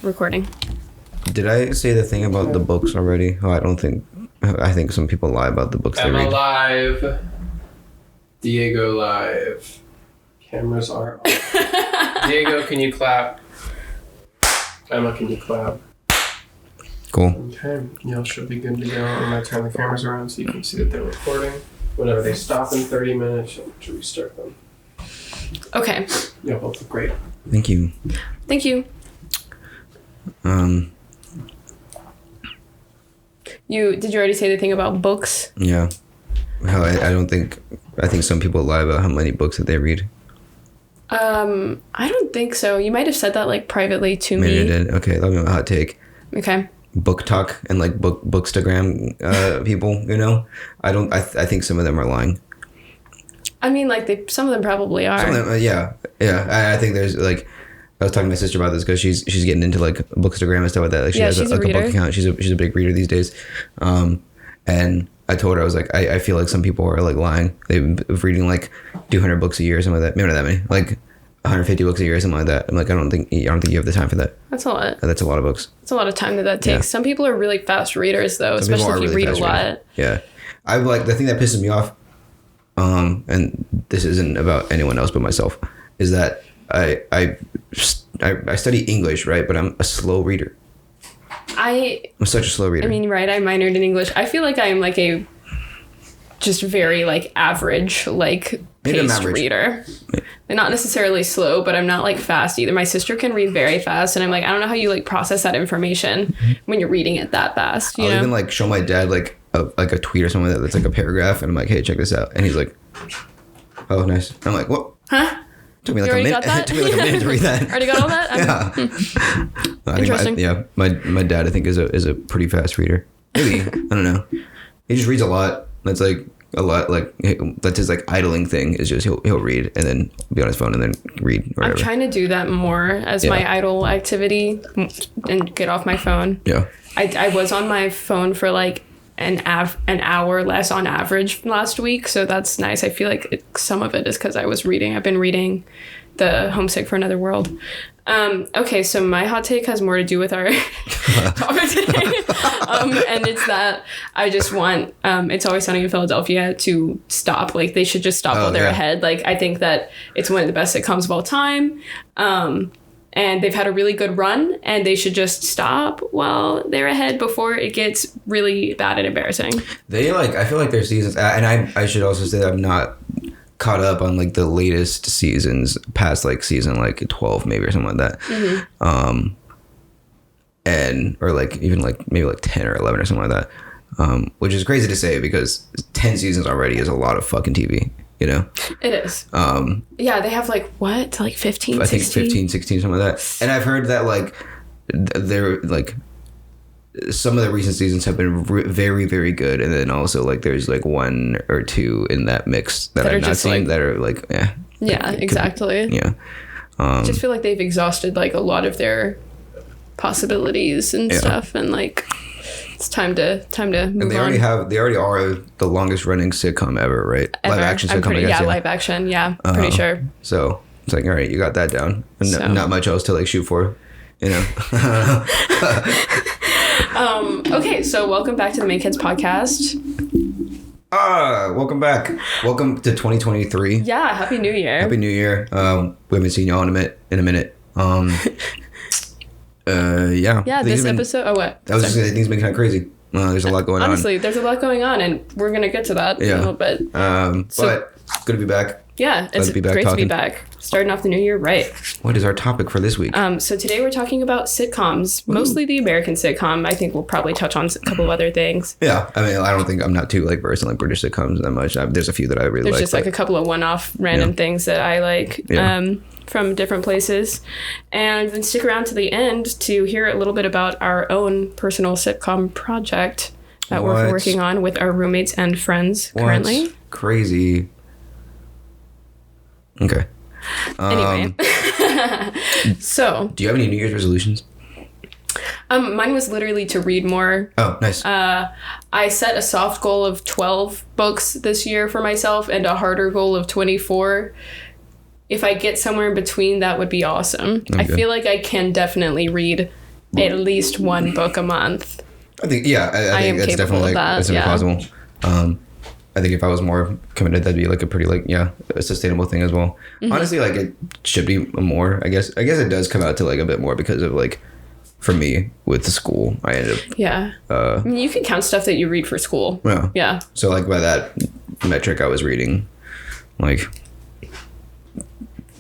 Recording. Did I say the thing about the books already? Oh, I think some people lie about the books they read. Emma live. Diego live. Cameras are on. Diego, can you clap? Emma, can you clap? Cool. Okay, y'all should be good to go. I'm going to turn the cameras around so you can see that they're recording. Whenever they stop in 30 minutes, you'll have to restart them. Okay. Y'all both look great. Thank you. Thank you. Did you already say the thing about books? Yeah. How I think some people lie about how many books that they read. I don't think so. You might have said that like privately to me. Maybe I did. Okay, let me know a hot take. Okay. Book talk and like bookstagram people, you know? I think some of them are lying. I mean, like some of them probably are. Some of them, yeah. I think there's like, I was talking to my sister about this because she's getting into like bookstagram and stuff like that. Like she has a book account. She's a big reader these days. And I told her, I was like, I feel like some people are like lying. They've been reading like 200 books a year or something like that. Maybe not that many, like 150 books a year or something like that. I'm like, I don't think you have the time for that. That's a lot. That's a lot of books. That's a lot of time that takes. Yeah. Some people are really fast readers though, especially if you read a lot. Readers. Yeah. I like the thing that pisses me off, and this isn't about anyone else but myself, is that I study English, right? But I'm a slow reader. I'm such a slow reader. I mean, right, I minored in English. I feel like I am like a just very like average, like paced reader. They're not necessarily slow, but I'm not like fast either. My sister can read very fast, and I'm like, I don't know how you like process that information when you're reading it that fast. I'll even like show my dad like a tweet or something that's like a paragraph, and I'm like, hey, check this out, and he's like, oh, nice. I'm like, what? Huh? Took me like a minute to read that. Already got all that? Yeah. Interesting. My dad, I think, is a pretty fast reader. Maybe. I don't know. He just reads a lot. That's like a lot. Like that's his like idling thing. Is just he'll read and then be on his phone and then read. Or whatever. I'm trying to do that more as my idle activity and get off my phone. Yeah. I was on my phone for like an hour less on average last week, so that's nice. I feel like some of it is because I was reading. I've been reading the Homesick for Another World. Okay, so my hot take has more to do with our topic today, and it's that I just want It's Always Sunny in Philadelphia to stop. Like they should just stop while they're ahead. Like I think that it's one of the best sitcoms of all time. And they've had a really good run, and they should just stop while they're ahead before it gets really bad and embarrassing. I feel like their seasons, and I should also say that I'm not caught up on like the latest seasons past like season like 12 maybe or something like that. Mm-hmm. And or like even like maybe like 10 or 11 or something like that. Which is crazy to say because 10 seasons already is a lot of fucking TV. You know? It is. Yeah, they have like, what? Like 15, I think 16? 15, 16, something like that. And I've heard that like, they're like, some of the recent seasons have been very, very good. And then also like, there's like one or two in that mix that I've not seen that are like, yeah, exactly. Yeah. I just feel like they've exhausted like a lot of their possibilities and stuff. And like, it's time to move on. And they already are the longest running sitcom ever, right? Ever. Live action sitcom. Live action. Yeah, pretty sure. So it's like, all right, you got that down. And not much else to like shoot for, you know. Okay, so welcome back to the Mankheads podcast. Welcome back. Welcome to 2023. Yeah, happy New Year. Happy New Year. We haven't seen y'all in a minute. Yeah. Yeah, this episode. Oh, what? I was just saying, things been kind of crazy. There's a lot going on. Honestly, there's a lot going on, and we're gonna get to that in a little bit. But it's good to be back. Yeah, it's great to be back. Starting off the new year right. What is our topic for this week? So today we're talking about sitcoms, mostly the American sitcom. I think we'll probably touch on a couple of other things. Yeah, I mean, I don't think I'm not too like versed in like British sitcoms that much. There's a few that I really like. There's just like a couple of one-off random things that I like. From different places, and then stick around to the end to hear a little bit about our own personal sitcom project that we're working on with our roommates and friends currently. Crazy. Okay. Anyway, so do you have any New Year's resolutions? Mine was literally to read more. Oh, nice. I set a soft goal of 12 books this year for myself and a harder goal of 24. if I get somewhere in between, that would be awesome. I feel like I can definitely read at least one book a month. I think I think that's definitely that's possible. I think if I was more committed, that'd be like a pretty a sustainable thing as well. Mm-hmm. Honestly, like it should be more. I guess it does come out to like a bit more because of like, for me with the school, I ended up. Yeah. I mean, you can count stuff that you read for school. Yeah. Yeah. So like by that metric, I was reading like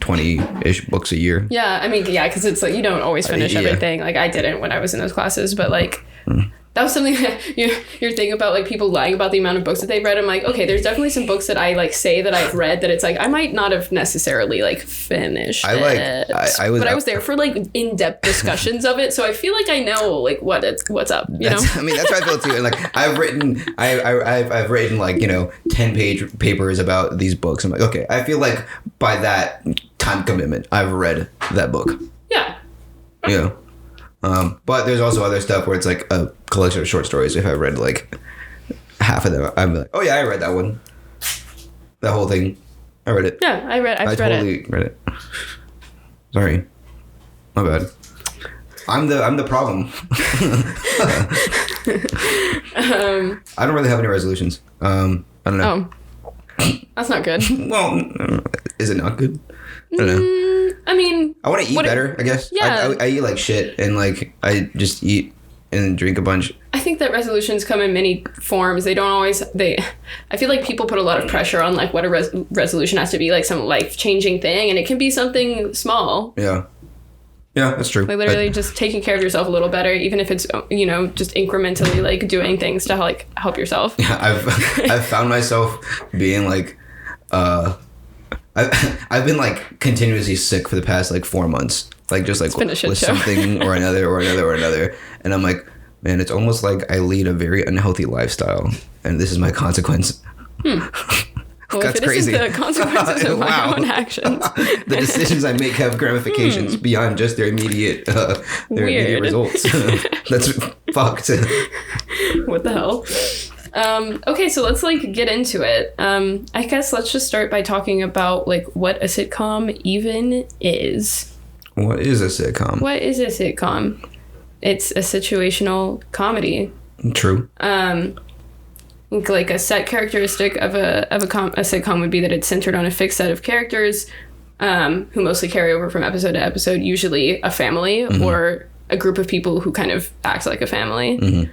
20-ish books a year. Yeah, I mean, yeah, because it's like you don't always finish everything. Like I didn't when I was in those classes, but like. That was something that your thing about like people lying about the amount of books that they've read. I'm like, okay, there's definitely some books that I like say that I've read that it's like I might not have necessarily like finished but I was there for like in-depth discussions of it, so I feel like I know like what's up. You know, I mean, that's how I feel too. And like I've written like 10-page papers about these books. I'm like, okay, I feel like by that time commitment, I've read that book. Yeah. Yeah. But there's also other stuff where it's like a collection of short stories. If I read like half of them, I'm like, oh yeah, I read that one. That whole thing. I read it. Yeah, I totally read it. Sorry. My bad. I'm the problem. I don't really have any resolutions. I don't know. Oh. That's not good. Well, is it not good? I don't know. I mean, I want to eat better, I guess. Yeah. I eat like shit, and like I just eat and drink a bunch. I think that resolutions come in many forms. They don't always. I feel like people put a lot of pressure on like what a resolution has to be, like some life-changing thing, and it can be something small. Yeah. Yeah, that's true. Like literally just taking care of yourself a little better, even if it's just incrementally like doing things to like help yourself. Yeah, I've found myself being like, I've been like continuously sick for the past like 4 months, like just like with something or another, and I'm like, man, it's almost like I lead a very unhealthy lifestyle, and this is my consequence. Well, that's crazy. The consequences of my own actions. The decisions I make have ramifications beyond just their immediate results. That's fucked. What the hell? Okay, so let's like get into it. I guess let's just start by talking about like what a sitcom even is. What is a sitcom? What is a sitcom? It's a situational comedy. True. Like a set characteristic of a sitcom would be that it's centered on a fixed set of characters who mostly carry over from episode to episode, usually a family or a group of people who kind of act like a family.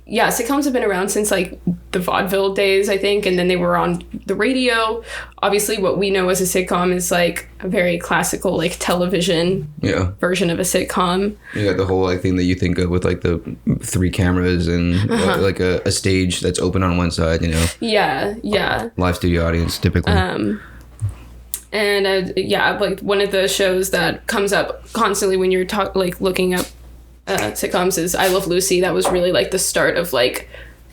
Yeah, sitcoms have been around since like the vaudeville days, I think, and then they were on the radio. Obviously, what we know as a sitcom is like a very classical like television version of a sitcom. You got the whole like thing that you think of with like the 3 cameras and like a stage that's open on one side, Yeah. Live studio audience typically. Like one of the shows that comes up constantly when you're looking up sitcoms is I Love Lucy. That was really like the start of like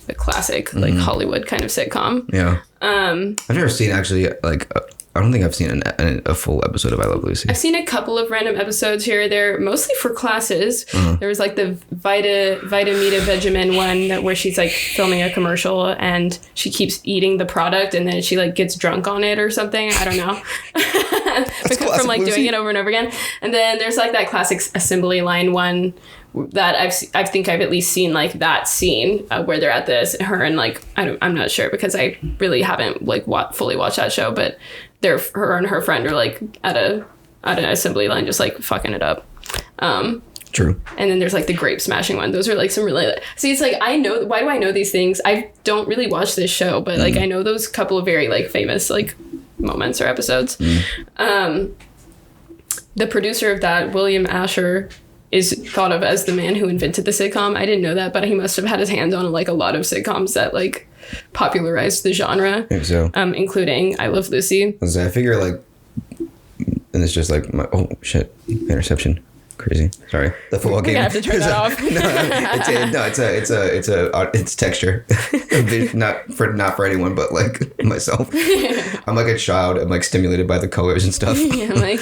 the classic like Hollywood kind of sitcom. Yeah. I've never seen actually like I don't think I've seen a full episode of I Love Lucy. I've seen a couple of random episodes here or there, mostly for classes. There was like the Vita Mita Vegemin one where she's like filming a commercial and she keeps eating the product and then she like gets drunk on it or something. I don't know. From like Lucy. Doing it over and over again. And then there's like that classic assembly line one that I think I've at least seen like that scene where they're at her and like I'm not sure because I really haven't like fully watched that show, but her and her friend are like at an assembly line just like fucking it up. True. And then there's like the grape smashing one. Those are like some really see, it's like I know, why do I know these things? I don't really watch this show, but like I know those couple of very like famous like moments or episodes. The producer of that, William Asher, is thought of as the man who invented the sitcom. I didn't know that, but he must have had his hands on like a lot of sitcoms that like popularized the genre. I think so. Including I Love Lucy. I figure like, and it's just like oh shit, interception. Crazy. Sorry. The football game. I have to turn that off. It's texture. not for anyone but like myself. I'm like a child. I'm like stimulated by the colors and stuff. Yeah, like.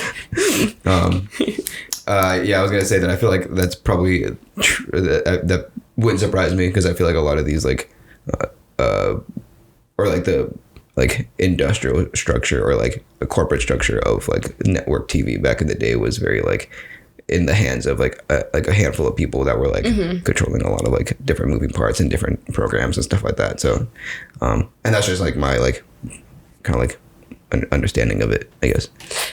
I was gonna say that I feel like that's probably that wouldn't surprise me because I feel like a lot of these like or like the like industrial structure or like a corporate structure of like network TV back in the day was very like in the hands of like a handful of people that were like controlling a lot of like different moving parts and different programs and stuff like that. So, and that's just like my like kind of like understanding of it, I guess.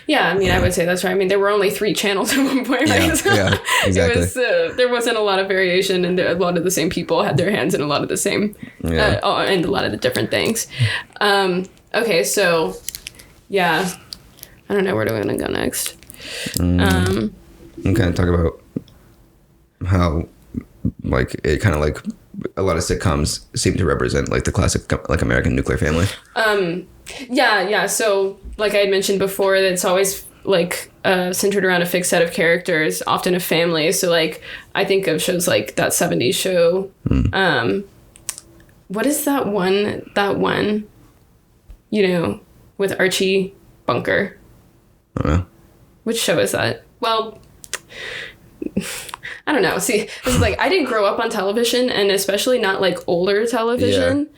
Yeah, I mean, I would say that's right. I mean, there were only 3 channels at one point, right? Yeah, exactly. There wasn't a lot of variation, and a lot of the same people had their hands in a lot of the same, and a lot of the different things. Okay, so, yeah, I don't know, where do we want to go next? I'm kind of talk about how, like, it kind of like a lot of sitcoms seem to represent like the classic like American nuclear family. Yeah. So, like I had mentioned before, that it's always like centered around a fixed set of characters, often a family. So, like, I think of shows like that 70s show. What is that one? You know, with Archie Bunker. I don't know. Which show is that? Well, I don't know. See, this is like, I didn't grow up on television, and especially not like older television.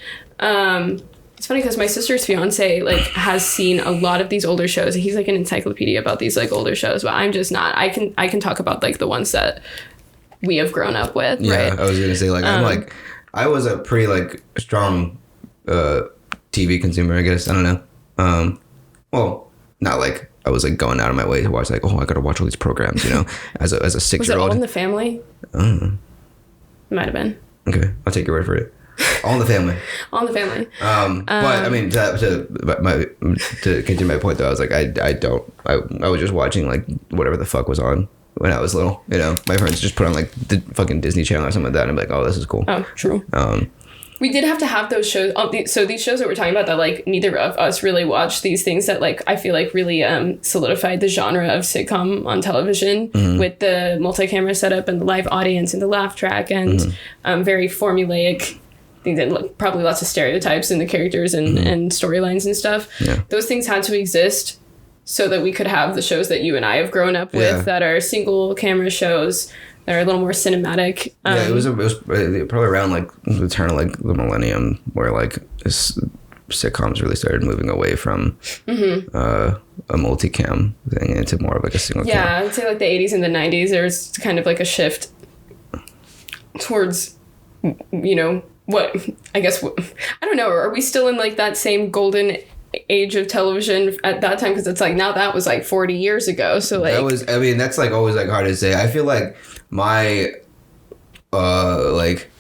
Yeah. It's funny because my sister's fiance like has seen a lot of these older shows. He's like an encyclopedia about these like older shows, but I'm just not. I can talk about like the ones that we have grown up with. Yeah, right? I was gonna say like I was a pretty like strong TV consumer, I guess. I don't know. Well, not like I was like going out of my way to watch like, oh, I gotta watch all these programs, you know, as a 6-year-old. Was it All in the Family? I don't know. It might have been. Okay, I'll take your word for it. All in the Family. All in the Family. But I mean, to continue my point though, I was like, I was just watching like whatever the fuck was on when I was little. You know, my friends just put on like the fucking Disney Channel or something like that, and I'm like, oh, this is cool. Oh, true. We did have to have those shows. So these shows that we're talking about that like neither of us really watched, these things that like I feel like really solidified the genre of sitcom on television with the multi-camera setup and the live audience and the laugh track and very formulaic things and probably lots of stereotypes in the characters and storylines and stuff. Yeah. Those things had to exist so that we could have the shows that you and I have grown up with that are single camera shows that are a little more cinematic. It was probably around like the turn of like the millennium where like sitcoms really started moving away from a multicam thing into more of like a single cam. Yeah, I'd say like the 80s and the 90s, there was kind of like a shift towards, you know, I don't know, are we still in like that same golden age of television at that time? Because it's like now that was like 40 years ago, so like that's like always like hard to say. I feel like my like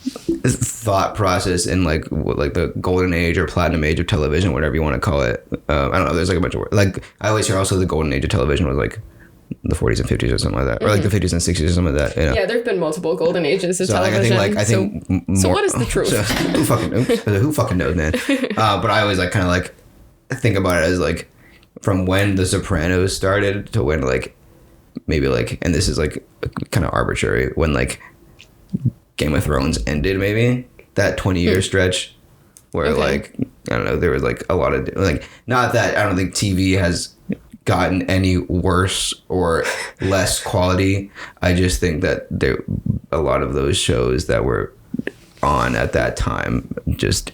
thought process in like the golden age or platinum age of television, whatever you want to call it, I don't know, there's like a bunch of like I always hear also the golden age of television was like the 40s and 50s or something like that, or like the 50s and 60s or something like that. You know? Yeah, there've been multiple golden ages of television. I think so what is the truth? So who fucking knows, man? But I always like kind of like think about it as like from when The Sopranos started to when like maybe like, and this is like kind of arbitrary, when like Game of Thrones ended, maybe that 20-year stretch where like I don't know, there was like a lot of like, not that I don't think TV has gotten any worse or less quality. I just think that there a lot of those shows that were on at that time just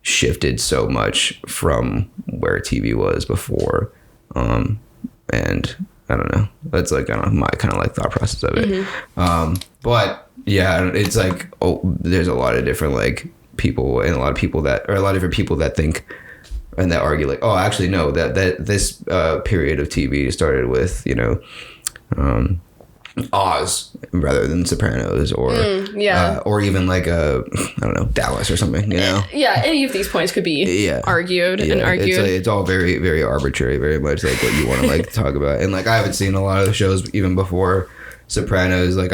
shifted so much from where TV was before, and I don't know, that's like I don't know, my kind of like thought process of it. But yeah, it's like there's a lot of different like people and a lot of different people that think and that argue like, oh, actually no, that this period of TV started with, you know, Oz rather than Sopranos or or even like I don't know, Dallas or something, you know. Yeah, any of these points could be argued and argued. It's all very, very arbitrary, very much like what you want to like talk about. And like I haven't seen a lot of the shows even before Sopranos. Like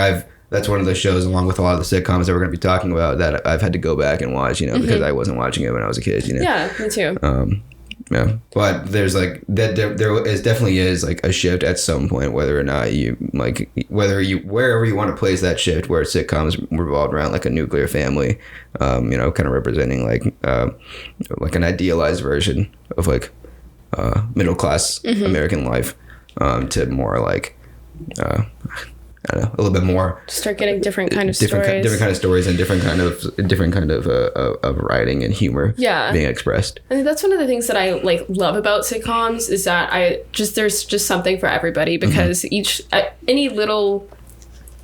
that's one of the shows, along with a lot of the sitcoms that we're going to be talking about, that I've had to go back and watch, you know, because I wasn't watching it when I was a kid, you know. Yeah, me too. Yeah, but there's like that there definitely is like a shift at some point, whether or not you like wherever you want to place that shift, where sitcoms revolved around like a nuclear family, you know, kind of representing like an idealized version of like middle class American life, to more like I don't know, a little bit more. Start getting different kind of different stories. different kind of stories and different kind of writing and humor. Yeah. Being expressed. I think that's one of the things that I like love about sitcoms is that there's just something for everybody because each any little,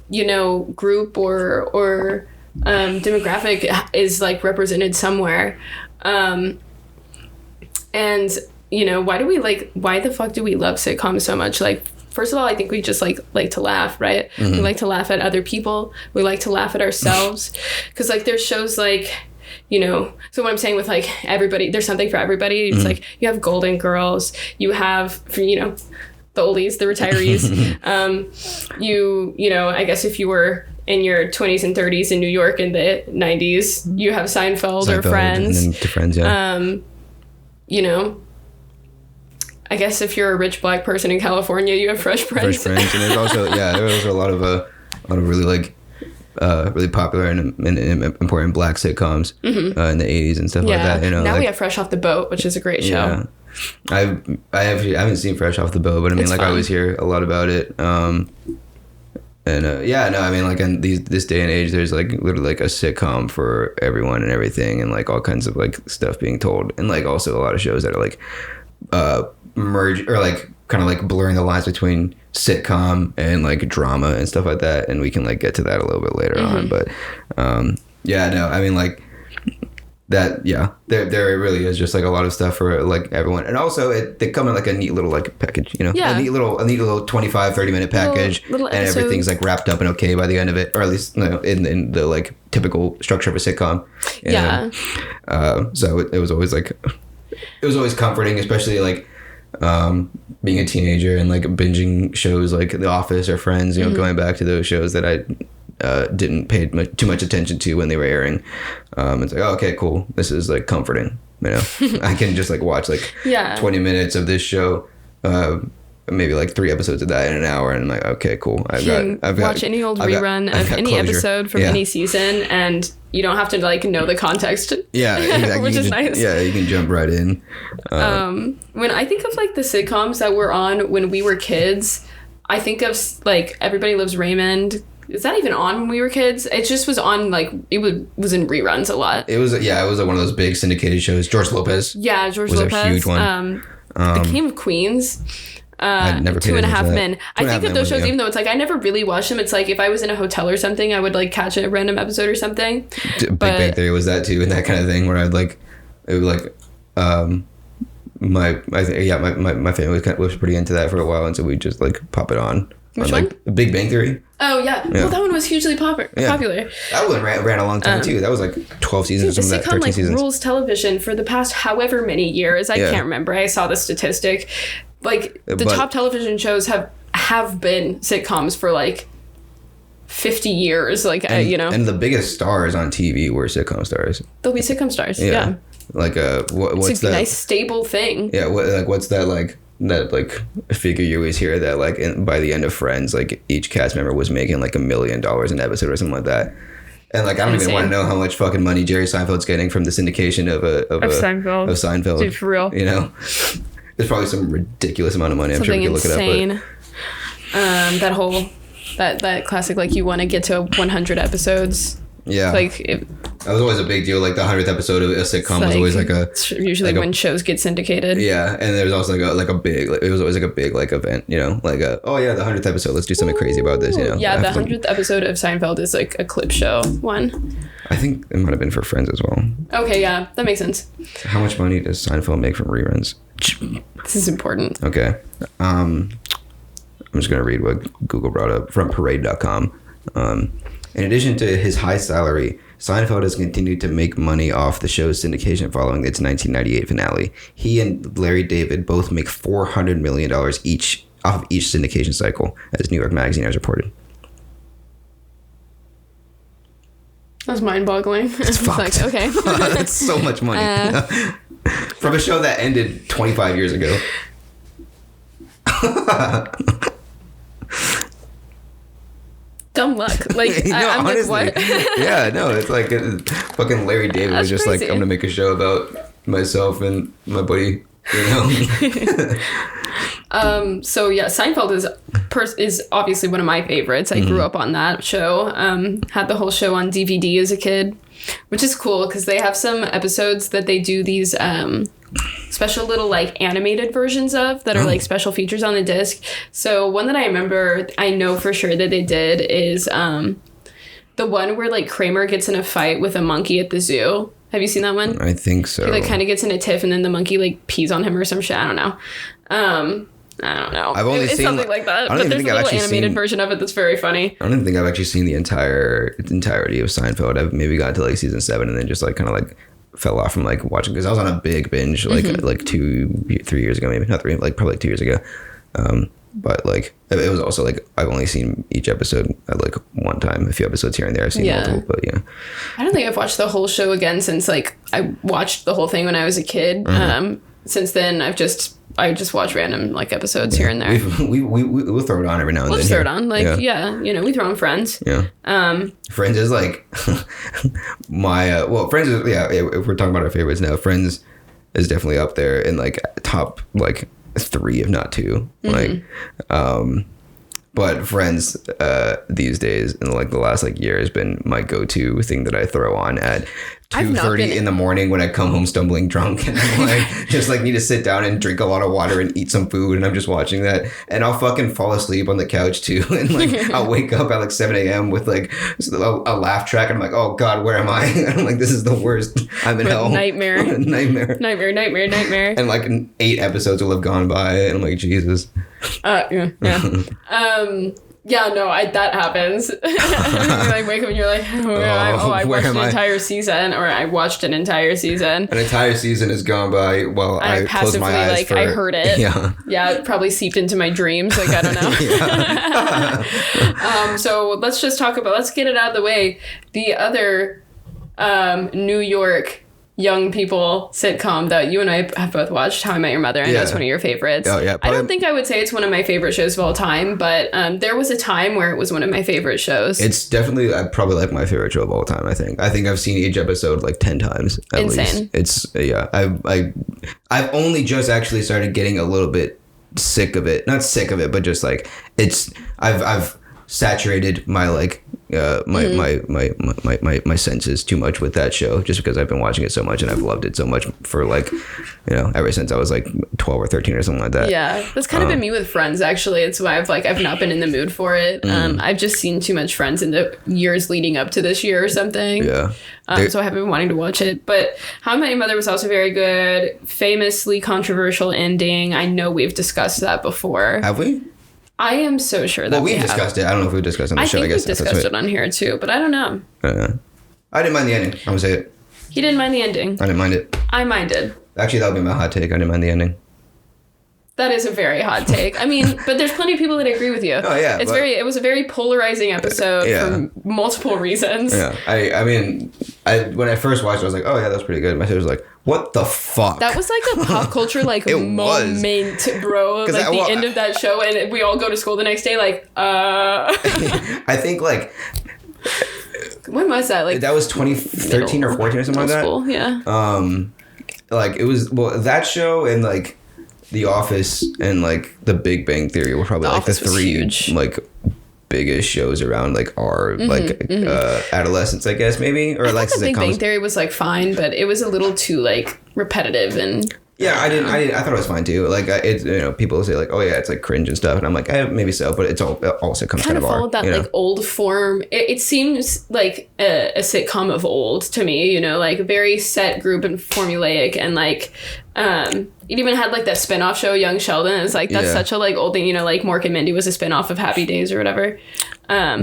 you know, group or demographic is like represented somewhere, and you know, why the fuck do we love sitcoms so much? Like, first of all, I think we just like to laugh, right? We like to laugh at other people. We like to laugh at ourselves. Because like there's shows like, you know, so what I'm saying with like everybody, there's something for everybody. It's like you have Golden Girls, you have, you know, the oldies, the retirees. You know, I guess if you were in your 20s and 30s in New York in the 90s, you have Seinfeld or Friends. And then to Friends, yeah. You know, I guess if you're a rich black person in California, you have Fresh Prince. Fresh Prince, and there's also a lot of really like really popular and important black sitcoms in the 80s and stuff like that. You know, now like, we have Fresh Off the Boat, which is a great show. Yeah. I haven't seen Fresh Off the Boat, but I mean, it's like fun. I always hear a lot about it. I mean, like in this day and age, there's like literally like a sitcom for everyone and everything, and like all kinds of like stuff being told, and like also a lot of shows that are like merge or like kind of like blurring the lines between sitcom and like drama and stuff like that, and we can like get to that a little bit later on. But I mean, like that, there really is just like a lot of stuff for like everyone, and also they come in like a neat little like package, you know, a neat little 25-30 minute package, little and everything's like wrapped up and okay by the end of it, or at least, you know, in the like typical structure of a sitcom. So it was always like, it was always comforting, especially like being a teenager and like binging shows like The Office or Friends, you know, going back to those shows that I didn't pay too much attention to when they were airing. It's like, oh, okay, cool, this is like comforting, you know. I can just like watch like 20 minutes of this show, maybe like 3 episodes of that in an hour, and I'm like, okay, cool, I've got watch any old rerun of any closure. Episode from any season, and you don't have to like know the context. Yeah, exactly. Which is nice. Yeah, you can jump right in. When I think of like the sitcoms that were on when we were kids, I think of like Everybody Loves Raymond. Is that even on when we were kids? It just was on, like, it was in reruns a lot. It was one of those big syndicated shows. George Lopez. Yeah, George was Lopez. A huge one. The King of Queens. I never paid 2.5 Men. I think of those shows, yeah. even though it's like I never really watched them. It's like if I was in a hotel or something, I would like catch a random episode or something. Big Bang Theory was that too, and that kind of thing where I'd like, it would like, my family was pretty into that for a while, and so we just like pop it on. Which like one? Big Bang Theory. Oh yeah. Well, that one was hugely popular. That one ran a long time too. That was like 12 seasons. Dude, the sitcom like seasons. rules television for the past however many years. I can't remember. I saw the statistic. Like the top television shows have been sitcoms for like 50 years. Like you know. And the biggest stars on TV were sitcom stars. They'll be sitcom stars. Yeah. Like what's it's a that? Nice stable thing. Yeah. What's that like? That like figure you always hear that like by the end of Friends, like each cast member was making like $1 million an episode or something like that. And like I don't even want to know how much fucking money Jerry Seinfeld's getting from the syndication of Seinfeld. Dude, for real. You know, there's probably some ridiculous amount of money. I'm sure we can look it up. But that whole that classic like you want to get to 100 episodes. Yeah, like that was always a big deal. Like the 100th episode of a sitcom was always like a usually like when shows get syndicated. Yeah, and there was also like a big. It was always like a big like event. You know, like the 100th episode. Let's do something crazy about this. You know. Yeah, the 100th episode of Seinfeld is like a clip show one. I think it might have been for Friends as well. Okay, yeah, that makes sense. How much money does Seinfeld make from reruns? This is important. Okay, I'm just gonna read what Google brought up from Parade.com. In addition to his high salary, Seinfeld has continued to make money off the show's syndication following its 1998 finale. He and Larry David both make $400 million each off of each syndication cycle, as New York Magazine has reported. That's mind-boggling. It's fucked. Like, okay. That's so much money. From a show that ended 25 years ago. Dumb luck. Like, I'm honestly, like, what? Yeah, no, it's like fucking Larry David was just crazy. like, I'm going to make a show about myself and my buddy, you know? So yeah, Seinfeld is obviously one of my favorites. I grew up on that show. Had the whole show on DVD as a kid, which is cool because they have some episodes that they do these special little like animated versions of that are like special features on the disc. So one that I know for sure that they did is the one where like Kramer gets in a fight with a monkey at the zoo. Have you seen that one? I think so. He like kind of gets in a tiff and then the monkey like pees on him or some shit. I don't know. I don't know. I've only seen something like that. But there's a little animated version of it that's very funny. I don't even think I've actually seen the entirety of Seinfeld. I've maybe got to like season 7 and then just like kind of like fell off from like watching because I was on a big binge like 2-3 years ago, maybe not 3, like probably like 2 years ago. But like it was also like I've only seen each episode at like one time. A few episodes here and there I've seen multiple, but yeah. I don't think I've watched the whole show again since like I watched the whole thing when I was a kid. Since then I just watch random like episodes here and there. We'll throw it on every now and then. We'll just throw it on, like we throw on Friends. Yeah. Friends is like my Friends is if we're talking about our favorites now, Friends is definitely up there in like top like 3 if not 2. Like but Friends these days in like the last like year has been my go-to thing that I throw on at 2:30 in the morning when I come home stumbling drunk and I'm like just like need to sit down and drink a lot of water and eat some food and I'm just watching that and I'll fucking fall asleep on the couch too and like I'll wake up at like 7 a.m. with like a laugh track and I'm like, oh god, where am I? And I'm like, this is the worst. I'm in hell. Nightmare. And like 8 episodes will have gone by and I'm like, Jesus. Yeah, no, that happens. You like wake up and you're like, I watched an entire season, or I watched an entire season. An entire season has gone by while I closed my eyes like I heard it. Yeah, it probably seeped into my dreams. Like I don't know. So let's get it out of the way. The other New York young people sitcom that you and I have both watched, How I Met Your Mother. I know it's one of your favorites. Oh, yeah. I don't think I would say it's one of my favorite shows of all time, but there was a time where it was one of my favorite shows. It's definitely probably like my favorite show of all time. I think I've seen each episode like 10 times at Insane. Least. It's I've only just actually started getting a little bit sick of it. Not sick of it, but just like I've saturated my like my senses too much with that show just because I've been watching it so much and I've loved it so much for like ever since I was like 12 or 13 or something like that. Yeah, that's kind of been me with Friends actually. It's why I've not been in the mood for it. I've just seen too much Friends in the years leading up to this year or something. Yeah. So I haven't been wanting to watch it. But How I Met Your Mother was also very good. Famously controversial ending. I know we've discussed that before. Have we? I am so sure that we've discussed it. I don't know if we've discussed it on the show. I think we've discussed it on here too, but I don't know. I didn't mind the ending. I'm gonna say it. He didn't mind the ending. I didn't mind it. I minded. Actually, that would be my hot take. I didn't mind the ending. That is a very hot take. I mean, but there's plenty of people that agree with you. Oh yeah, it was a very polarizing episode for multiple reasons. Yeah, I mean, when I first watched it, I was like, oh yeah, that's pretty good. My sister was like, what the fuck? That was like a pop culture like moment, bro. Like the end of that show, and we all go to school the next day. Like, I think like. When was that? Like that was 2013 or 14 or something like that. School, yeah. Like it was that show and like The Office and like The Big Bang Theory were probably like the 3 like biggest shows around like our adolescence, I guess maybe, or like The Big Bang Theory was like fine, but it was a little too like repetitive and. Yeah, I thought it was fine too. Like people say like, oh yeah, it's like cringe and stuff, and I'm like, maybe so, but it's also kind of followed that like old form. It seems like a sitcom of old to me. Like a very set group and formulaic, and like it even had like that spinoff show, Young Sheldon. It's like that's such a like old thing. Like Mork and Mindy was a spinoff of Happy Days or whatever.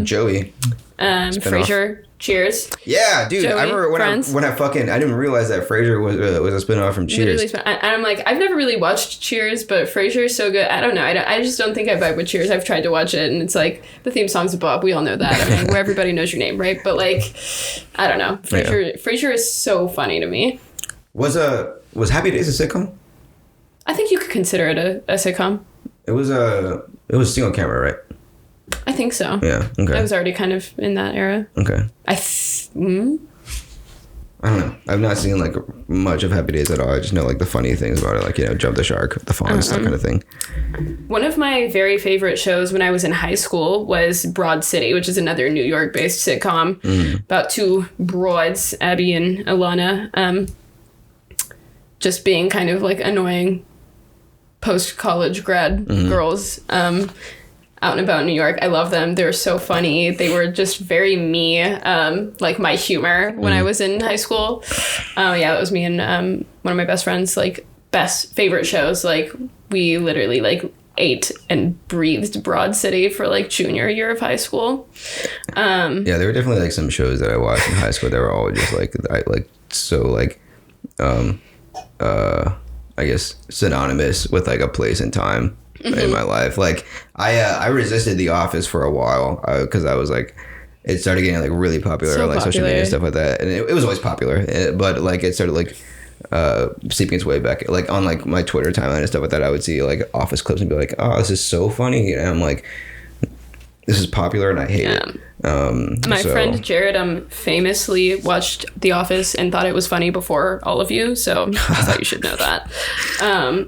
Joey. Frasier. Cheers. Yeah, dude. Joey, I remember when I didn't realize that Frasier was a spinoff from Cheers. And I'm like, I've never really watched Cheers, but Frasier is so good. I don't know. I just don't think I vibe with Cheers. I've tried to watch it, and it's like the theme song's a bop. We all know that. I mean, where everybody knows your name, right? But like, I don't know. Frasier is so funny to me. Was Happy Days a sitcom? I think you could consider it a sitcom. It was single camera, right? I think so. Yeah. Okay. I was already kind of in that era. Okay. I I don't know. I've not seen like much of Happy Days at all. I just know like the funny things about it, like Jump the Shark, the fonts, that kind of thing. One of my very favorite shows when I was in high school was Broad City, which is another New York-based sitcom about two broads, Abby and Ilana, just being kind of like annoying post-college grad girls. Out and about in New York. I love them. They're so funny. They were just very me, like my humor when I was in high school. That was me and one of my best friends, like best favorite shows. Like we literally like ate and breathed Broad City for like junior year of high school. There were definitely like some shows that I watched in high school that were all just like I guess synonymous with like a place and time in my life. Like I resisted The Office for a while because I was like, it started getting like really popular on like social media and stuff like that, and it was always popular, but like it started like seeping its way back, like on like my Twitter timeline and stuff like that. I would see like Office clips and be like, oh, this is so funny, and I'm like, this is popular and I hate it. My friend Jared famously watched The Office and thought it was funny before all of you, so I thought you should know that.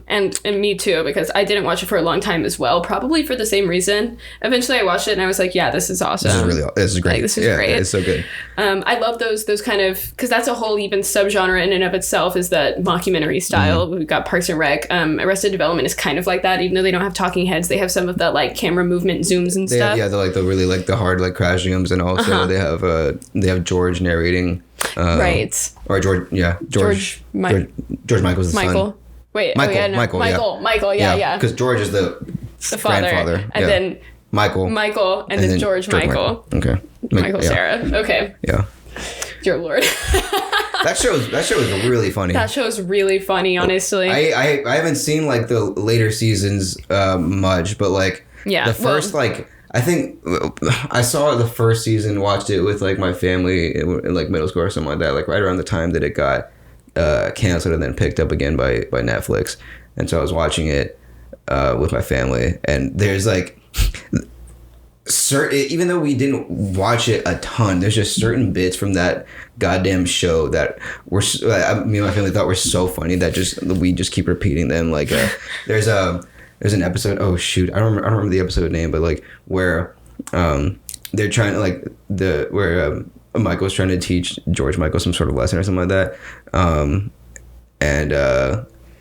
And me too, because I didn't watch it for a long time as well, probably for the same reason. Eventually I watched it and I was like, yeah, this is awesome. This is great. Like, this is great. It's so good. I love those kind of, because that's a whole even subgenre in and of itself, is that mockumentary style. We've got Parks and Rec. Arrested Development is kind of like that, even though they don't have talking heads. They have some of that like camera movement zooms and stuff. They're like the really like the hard like crashing zooms, and also they have George narrating. Right. Or George Michael's the son. Wait, Michael, yeah. Because George is the father, grandfather, and then Michael, and then George Michael. Okay. Michael Sarah. Okay. Yeah. Dear Lord. That show is really funny. That show is really funny, honestly. I haven't seen like the later seasons much, but like the first I think I saw the first season, watched it with like my family in like middle school or something like that, like right around the time that it got canceled and then picked up again by Netflix. And so I was watching it with my family, and there's like even though we didn't watch it a ton, there's just certain bits from that goddamn show that were me and my family thought were so funny that we just keep repeating them. Like there's an episode, oh shoot, I don't remember the episode name, but like where they're trying to like where Michael's trying to teach George Michael some sort of lesson or something like that, and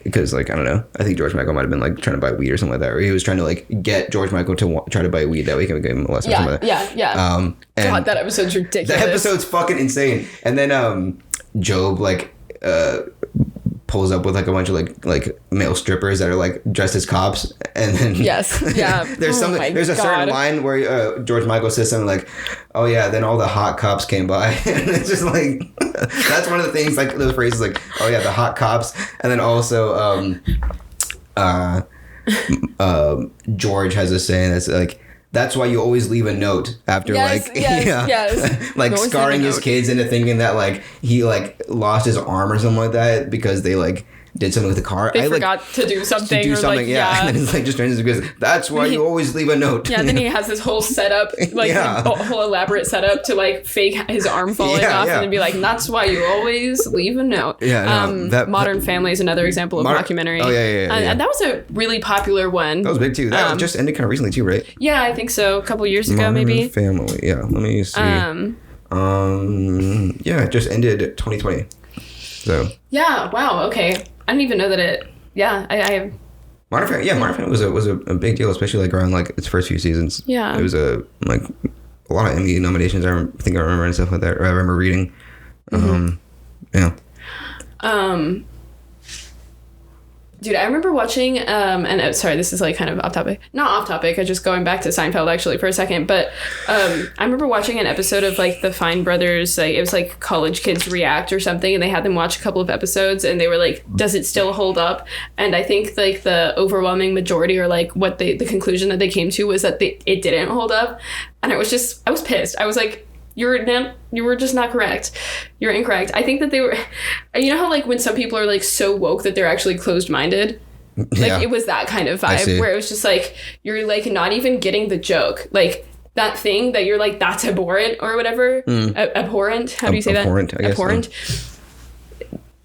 because like I don't know, I think George Michael might have been like trying to buy weed or something like that, or he was trying to like get George Michael to try to buy weed that we can give him a lesson. Yeah, or something like that. And God, that episode's ridiculous. That episode's fucking insane. And then Job like pulls up with like a bunch of like male strippers that are like dressed as cops, and then there's a certain line where George Michael says something like, oh yeah, then all the hot cops came by. And it's just like that's one of the things, like those phrases, like, oh yeah, the hot cops. And then also George has a saying that's like, that's why you always leave a note after like scarring his kids into thinking that like he like lost his arm or something like that because they like did something with the car. They forgot to do something. And then it's like just turns into because that's why you always leave a note. Yeah, and then he has this whole setup, like a whole elaborate setup to like fake his arm falling off and then be like, that's why you always leave a note. Modern Family is another example of documentary. Oh yeah. And that was a really popular one. That was big too. That just ended kind of recently too, right? Yeah, I think so. A couple years ago, maybe. Family. Yeah, let me see. It just ended 2020. So. Yeah. Wow. Okay. I didn't even know that it. Yeah. I Modern Family was a big deal, especially like around like its first few seasons. Yeah. It was a lot of Emmy nominations. I think I remember and stuff like that. Or I remember reading. Yeah. Dude, I remember watching, sorry, this is like kind of off topic. Not off topic, just going back to Seinfeld actually for a second. But I remember watching an episode of like the Fine Brothers, like it was like College Kids React or something, and they had them watch a couple of episodes and they were like, does it still hold up? And I think like the overwhelming majority, or like what the conclusion that they came to was that it didn't hold up. And I was pissed. I was like, you were just not correct. You're incorrect. I think that they were, you know how like when some people are like so woke that they're actually closed-minded? Like it was that kind of vibe where it was just like, you're like not even getting the joke. Like that thing that you're like, that's abhorrent or whatever. Abhorrent. How do you say abhorrent, that? I guess, abhorrent.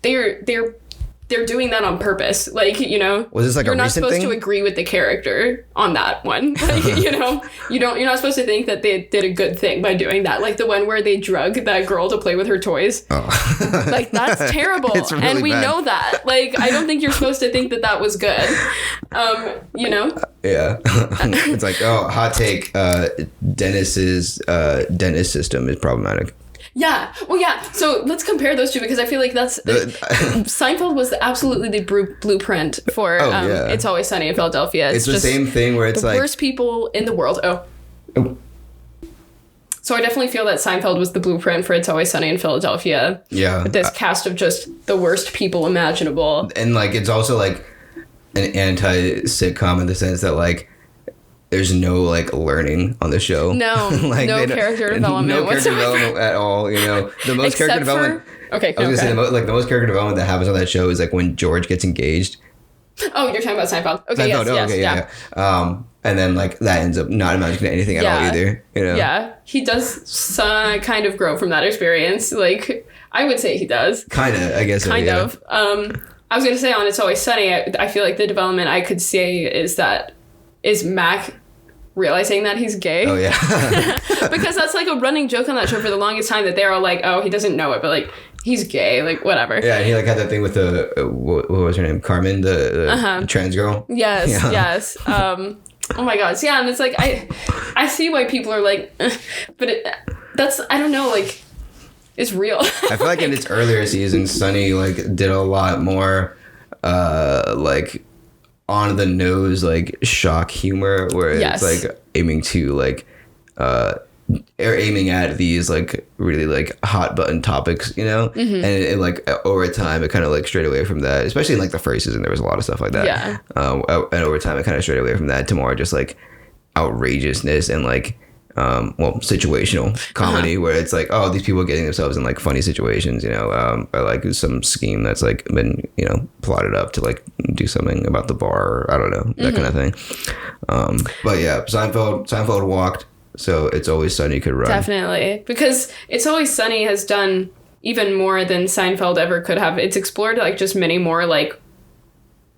they're doing that on purpose. Like, you know, Was this like you're a not recent supposed thing? to agree with the character on that one. Like, you know, you're not supposed to think that they did a good thing by doing that. Like the one where they drug that girl to play with her toys. Oh. Like, that's terrible. It's really and we bad. know that. Like, I don't think you're supposed to think that that was good. You know? Yeah. It's like, oh, hot take. Dennis's dentist system is problematic. Yeah. Well, yeah. So let's compare those two because I feel like that's Seinfeld was absolutely the blueprint for yeah. It's Always Sunny in Philadelphia. It's the just same thing where it's the like worst people in the world. Oh. So I definitely feel that Seinfeld was the blueprint for It's Always Sunny in Philadelphia. Yeah. With this cast of just the worst people imaginable. And like it's also like an anti-sitcom in the sense that like there's no like learning on the show. No, like, no character development no character whatsoever. development at all. You know, the most character development. Okay, I was gonna say the most character development that happens on that show is like when George gets engaged. Oh, you're talking about Seinfeld. Okay, Seinfeld, yes, yeah. And then like that ends up not amounting to anything at all either. You know. Yeah, he does kind of grow from that experience. Like I would say he does. Kind of, I guess. Kind so, of. I was gonna say on It's Always Sunny. I feel like the development I could say is Mac realizing that he's gay. Oh yeah. Because that's like a running joke on that show for the longest time that they're all like, oh, he doesn't know it, but like he's gay, like whatever. Yeah, and he like had that thing with the what was her name, Carmen, the trans girl. Yes, Yeah. yes. Oh my god, so yeah, and it's like I see why people are like, but that's I don't know, like it's real. I feel like in its earlier seasons, Sunny like did a lot more like on the nose like shock humor where Yes. it's like aiming to like or aiming at these like really like hot button topics, you know. And it like over time it kind of like strayed away from that, especially in like the first season there was a lot of stuff like that. Yeah. And over time it kind of strayed away from that to more just like outrageousness and like situational comedy where it's like, oh, these people getting themselves in like funny situations, you know, or like some scheme that's like been, you know, plotted up to like do something about the bar, or I don't know, that kind of thing. But yeah, Seinfeld walked, so It's Always Sunny could run. Definitely, because It's Always Sunny has done even more than Seinfeld ever could have. It's explored like just many more like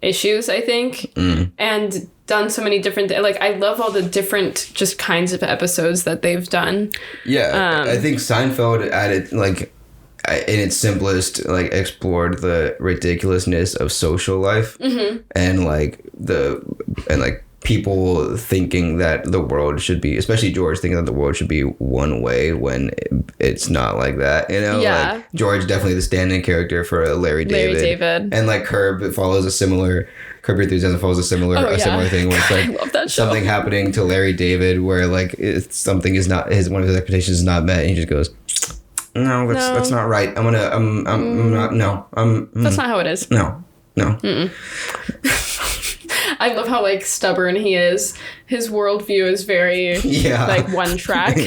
issues, I think, and done so many different like I love all the different just kinds of episodes that they've done. Yeah, I think Seinfeld added like in its simplest like explored the ridiculousness of social life and like people thinking that the world should be, especially George thinking that the world should be one way when it's not like that, you know. Yeah. Like George definitely the stand-in character for Larry David. And like Curb follows a similar Curb Your Enthusiasm follows a similar thing where it's I love that like show. something happening to Larry David where like something is not one of his expectations is not met and he just goes, no, that's not right. I'm not, no. That's not how it is. No. I love how like stubborn he is. His worldview is very like one track. I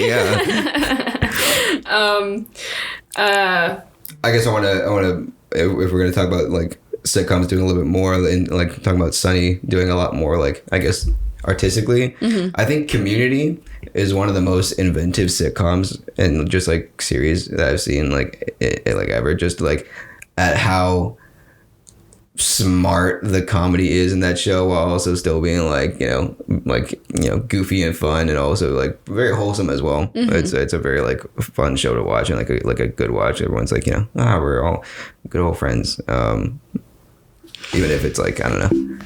guess I want to if we're going to talk about like sitcoms doing a little bit more and like talking about Sunny doing a lot more like I guess artistically, I think Community is one of the most inventive sitcoms and just like series that I've seen like like ever, just like at how smart the comedy is in that show while also still being like goofy and fun and also like very wholesome as well. It's a very like fun show to watch and like a good watch. Everyone's like, we're all good old friends, even if it's like I don't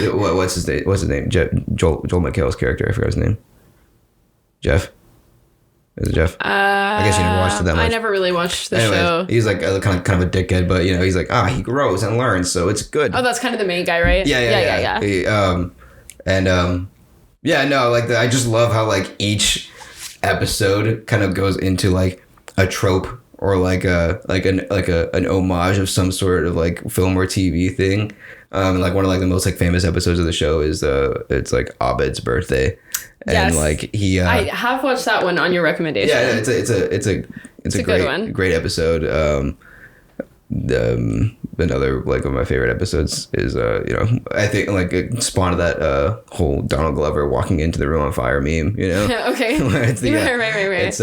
know what's his name Joel McHale's character, I forgot his name. Jeff. Is it Jeff? I guess you never watched it that much. I never really watched the show. He's like kind of a dickhead, but he's like he grows and learns, so it's good. Oh, that's kind of the main guy, right? Yeah. I just love how like each episode kind of goes into like a trope or like an homage of some sort of like film or TV thing. Like one of like the most like famous episodes of the show is it's like Abed's birthday. And like I have watched that one on your recommendation. Yeah, it's a great one. Great episode. Another like one of my favorite episodes is I think like it spawned that whole Donald Glover walking into the room on fire meme. Okay. Where it's right. It's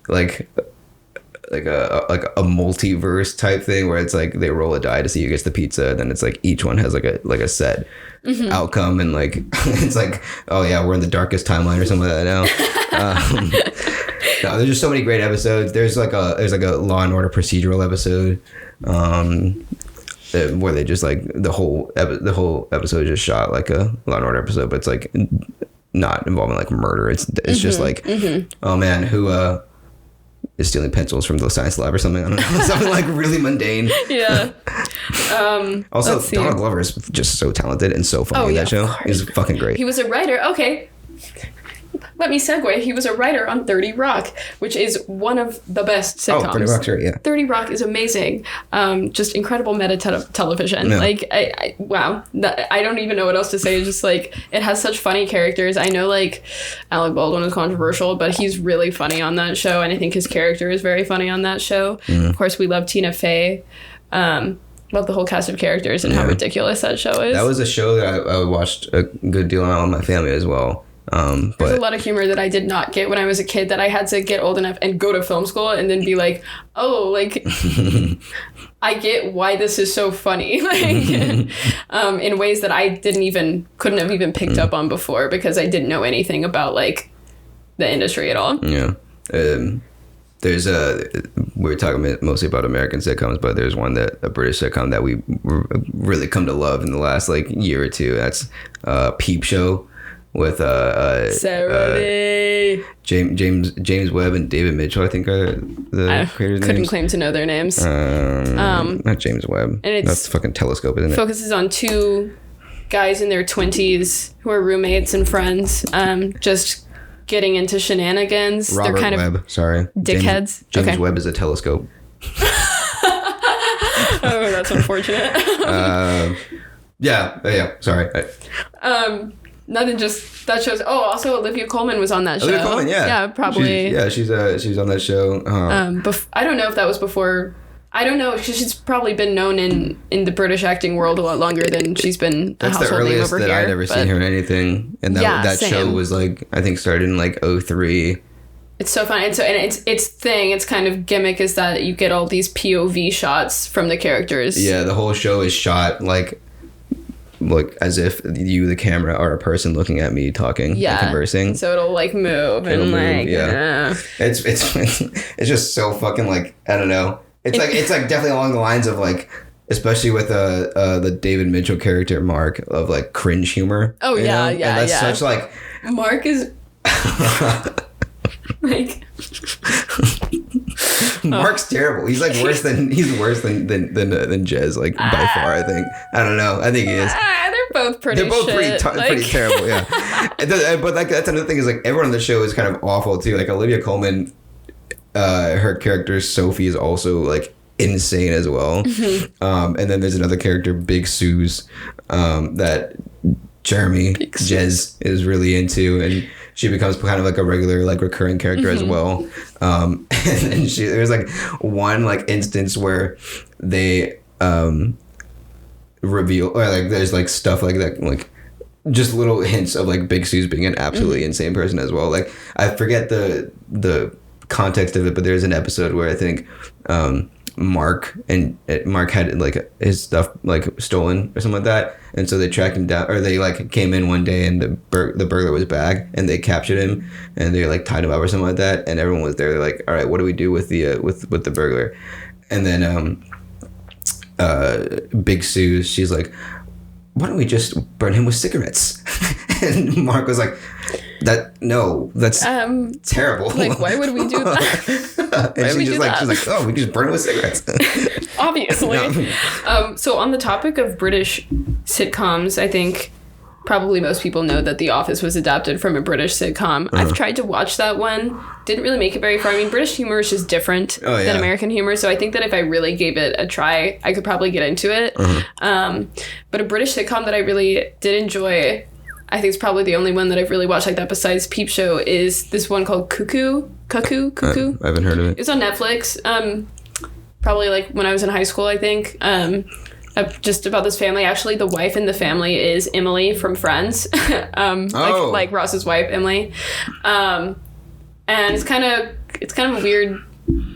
like a multiverse type thing where it's like they roll a die to see who gets the pizza, and then it's like each one has like a set outcome, and like it's like, oh yeah, we're in the darkest timeline or something like that now. No, there's just so many great episodes. There's like a Law and Order procedural episode, where they just like the whole episode is just shot like a Law and Order episode, but it's like not involving like murder. It's just like, oh man, who is stealing pencils from the science lab or something? I don't know, something like really mundane. Yeah. Also, Donald Glover is just so talented and so funny in that show. He's fucking great. He was a writer. Okay. Let me segue. He was a writer on 30 Rock, which is one of the best sitcoms. Oh, 30 Rock's right, yeah. 30 Rock is amazing. Just incredible meta television. Yeah. Like, wow. I don't even know what else to say. It's just like, it has such funny characters. I know like Alec Baldwin is controversial, but he's really funny on that show. And I think his character is very funny on that show. Of course, we love Tina Fey. Love the whole cast of characters and how ridiculous that show is. That was a show that I watched a good deal on with my family as well. There's a lot of humor that I did not get when I was a kid that I had to get old enough and go to film school and then be like, oh, like, I get why this is so funny, like, in ways that I couldn't have even picked up on before because I didn't know anything about like the industry at all. Yeah. There's we were talking mostly about American sitcoms, but there's a British sitcom that we really come to love in the last like year or two. That's Peep Show. With James Webb and David Mitchell, I think are the creators' names. Couldn't claim to know their names. Not James Webb. And that's fucking Telescope, isn't it? Focuses on two guys in their 20s who are roommates and friends, just getting into shenanigans. Robert They're kind Webb, of sorry. dickheads. James Webb is a telescope. Oh, that's unfortunate. Yeah. Sorry. Nothing, just that shows. Oh, also Olivia Colman was on that show. Olivia Colman, yeah. Yeah, probably. She's on that show. I don't know if that was before. I don't know. She's probably been known in the British acting world a lot longer than she's been a household name over here. That's the earliest that I'd ever seen her in anything. And that show was like, I think started in like 2003. It's so fun. And its kind of gimmick is that you get all these POV shots from the characters. Yeah, the whole show is shot like as if you, the camera, are a person looking at me talking and conversing. So it'll like move and like It's just so fucking like, I don't know. It's like definitely along the lines of like, especially with the David Mitchell character Mark, of like cringe humor. Oh yeah, know? And that's such like Mark is like Mark's terrible. He's like worse than Jez, like by far. I think. I don't know. I think he is. They're both pretty. They're both pretty terrible. Yeah. But like that's another thing is like everyone on the show is kind of awful too. Like Olivia Colman, her character Sophie is also like insane as well. And then there's another character, Big Suze, that Jeremy Jez is really into, and she becomes kind of like a regular, like recurring character as well. And then there's like one like instance where they reveal, or like there's like stuff like that, like just little hints of like Big Suze being an absolutely insane person as well. Like I forget the context of it, but there's an episode where I think Mark had like his stuff like stolen or something like that, and so they tracked him down, or they like came in one day and the burglar was back and they captured him and they like tied him up or something like that, and everyone was there. They're like, all right, what do we do with the with the burglar? And then Big Suze, she's like, why don't we just burn him with cigarettes? And Mark was like, that's terrible. Like, why would we do that? And she's like, oh, we just burn him with cigarettes. Obviously. So on the topic of British sitcoms, I think probably most people know that The Office was adapted from a British sitcom. I've tried to watch that one. Didn't really make it very far. I mean, British humor is just different than American humor. So I think that if I really gave it a try, I could probably get into it. But a British sitcom that I really did enjoy, I think it's probably the only one that I've really watched like that besides Peep Show, is this one called Cuckoo. I haven't heard of it. It's on Netflix. Probably like when I was in high school, I think. Just about this family. Actually, the wife in the family is Emily from Friends. Like Ross's wife, Emily. And it's kind of a weird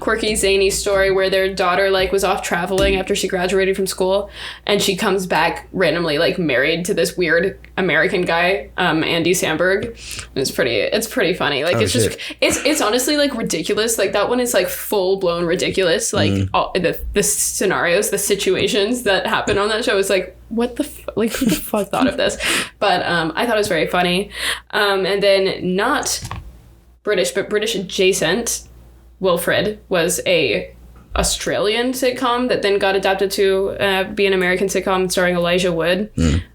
quirky, zany story where their daughter like was off traveling after she graduated from school, and she comes back randomly like married to this weird American guy, Andy Samberg. It's pretty funny. Like it's honestly like ridiculous. Like that one is like full blown ridiculous. Like all the scenarios, the situations that happen on that show is like, what the like who the fuck thought of this? But I thought it was very funny. And then not British but British adjacent, Wilfred was a Australian sitcom that then got adapted to be an American sitcom starring Elijah Wood.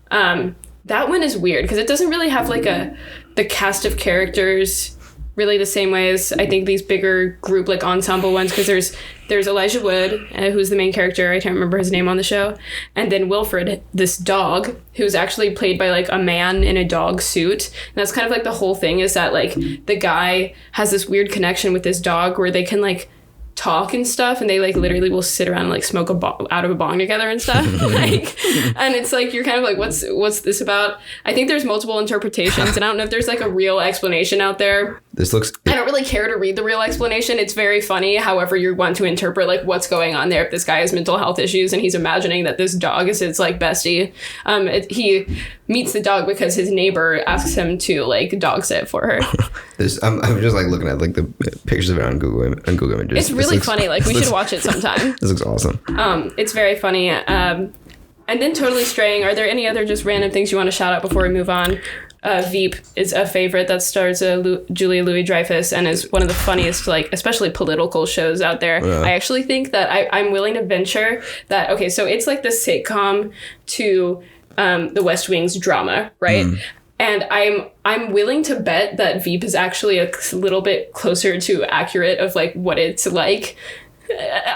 That one is weird because it doesn't really have like the cast of characters really the same way as I think these bigger group like ensemble ones, because there's Elijah Wood, who's the main character. I can't remember his name on the show. And then Wilfred, this dog, who's actually played by like a man in a dog suit. And that's kind of like the whole thing, is that like the guy has this weird connection with this dog where they can like talk and stuff, and they like literally will sit around and like smoke out of a bong together and stuff. Like, and it's like you're kind of like, what's this about? I think there's multiple interpretations, and I don't know if there's like a real explanation out there. I don't really care to read the real explanation. It's very funny. However, you want to interpret like what's going on there. If this guy has mental health issues and he's imagining that this dog is his like bestie, he meets the dog because his neighbor asks him to like dog sit for her. I'm just like looking at like the pictures of it on Google Images. It's really funny. Like we should watch it sometime. This looks awesome. It's very funny. And then Totally Straying. Are there any other just random things you want to shout out before we move on? Veep is a favorite that stars Julia Louis-Dreyfus and is one of the funniest, like, especially political shows out there. Yeah. I actually think that I'm willing to venture that, okay, so it's like the sitcom to the West Wing's drama, right? And I'm willing to bet that Veep is actually a little bit closer to accurate of like what it's like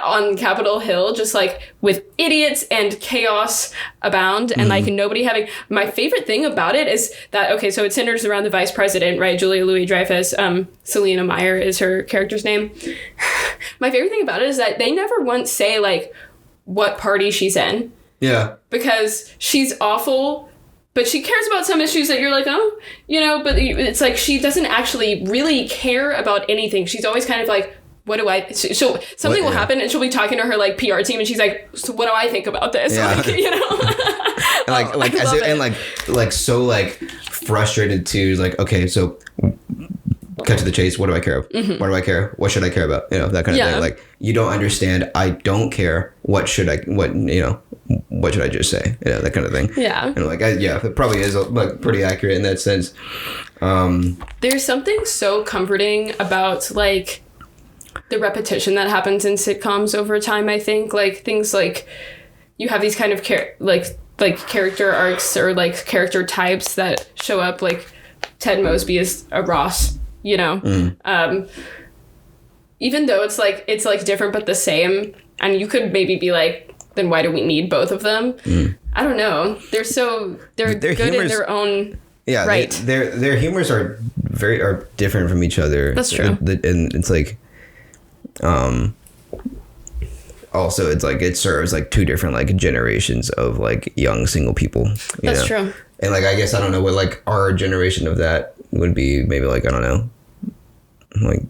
on Capitol Hill, just like with idiots and chaos abound and like nobody having. My favorite thing about it is that, okay, so it centers around the vice president, right? Julia Louis-Dreyfus, Selena Meyer is her character's name. My favorite thing about it is that they never once say like what party she's in. Yeah. Because she's awful, but she cares about some issues that you're like, oh, you know, but it's like she doesn't actually really care about anything. She's always kind of like, what do I, so something will happen and she'll be talking to her like PR team and she's like, so what do I think about this? Yeah. Like, you know? like as if, and like so like frustrated too, like, okay, so cut to the chase. What do I care about? What do I care? What should I care about? You know, that kind of thing. Like, you don't understand. I don't care. What should I just say? You know, that kind of thing. Yeah. And like, it probably is like pretty accurate in that sense. There's something so comforting about like the repetition that happens in sitcoms over time. I think like things like you have these kind of like character arcs or like character types that show up, like Ted Mosby is a Ross, you know, even though it's like different but the same, and you could maybe be like, then why do we need both of them? I don't know, they're good in their own right. Their humors are different from each other. That's true. And it's like also it's like it serves like two different like generations of like young single people. That's true. And like, I guess I don't know what like our generation of that would be. Maybe like, I don't know, like,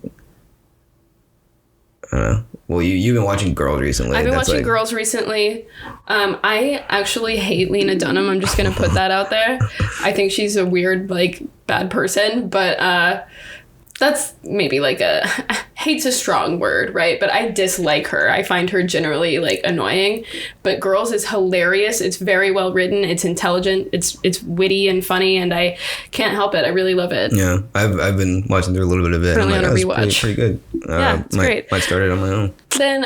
I don't know. Well, you've been watching Girls recently. I've been watching Girls recently. I actually hate Lena Dunham. I'm just gonna put that out there. I think she's a weird, like, bad person, but that's maybe like hate's a strong word, right? But I dislike her. I find her generally like annoying. But Girls is hilarious. It's very well written. It's intelligent. It's witty and funny, and I can't help it. I really love it. Yeah, I've been watching through a little bit of it. Currently on a rewatch. Pretty good. Yeah, it's great. Might start it on my own. Then,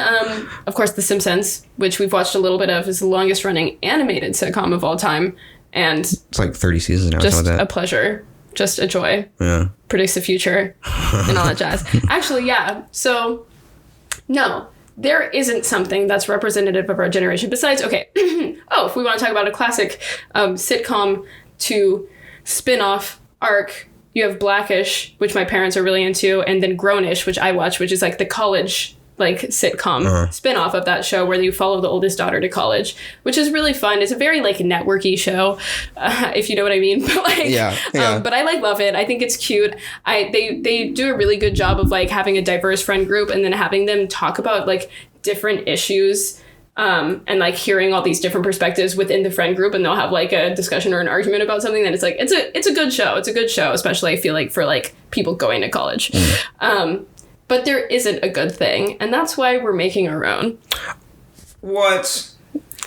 of course, The Simpsons, which we've watched a little bit of, is the longest running animated sitcom of all time, and it's like 30 seasons now. Just like that. A pleasure. Just a joy. Yeah. Predicts the future and all that jazz. Actually, yeah. So, no, there isn't something that's representative of our generation besides, okay, if we want to talk about a classic sitcom to spin-off arc, you have Blackish, which my parents are really into, and then Grownish, which I watch, which is like the college like sitcom spin-off of that show where you follow the oldest daughter to college, which is really fun. It's a very like networky show, if you know what I mean. But like, but I like love it. I think it's cute. They do a really good job of like having a diverse friend group and then having them talk about like different issues. And like hearing all these different perspectives within the friend group, and they'll have like a discussion or an argument about something. Then it's like it's a good show. It's a good show, especially I feel like for like people going to college. But there isn't a good thing, and that's why we're making our own. What?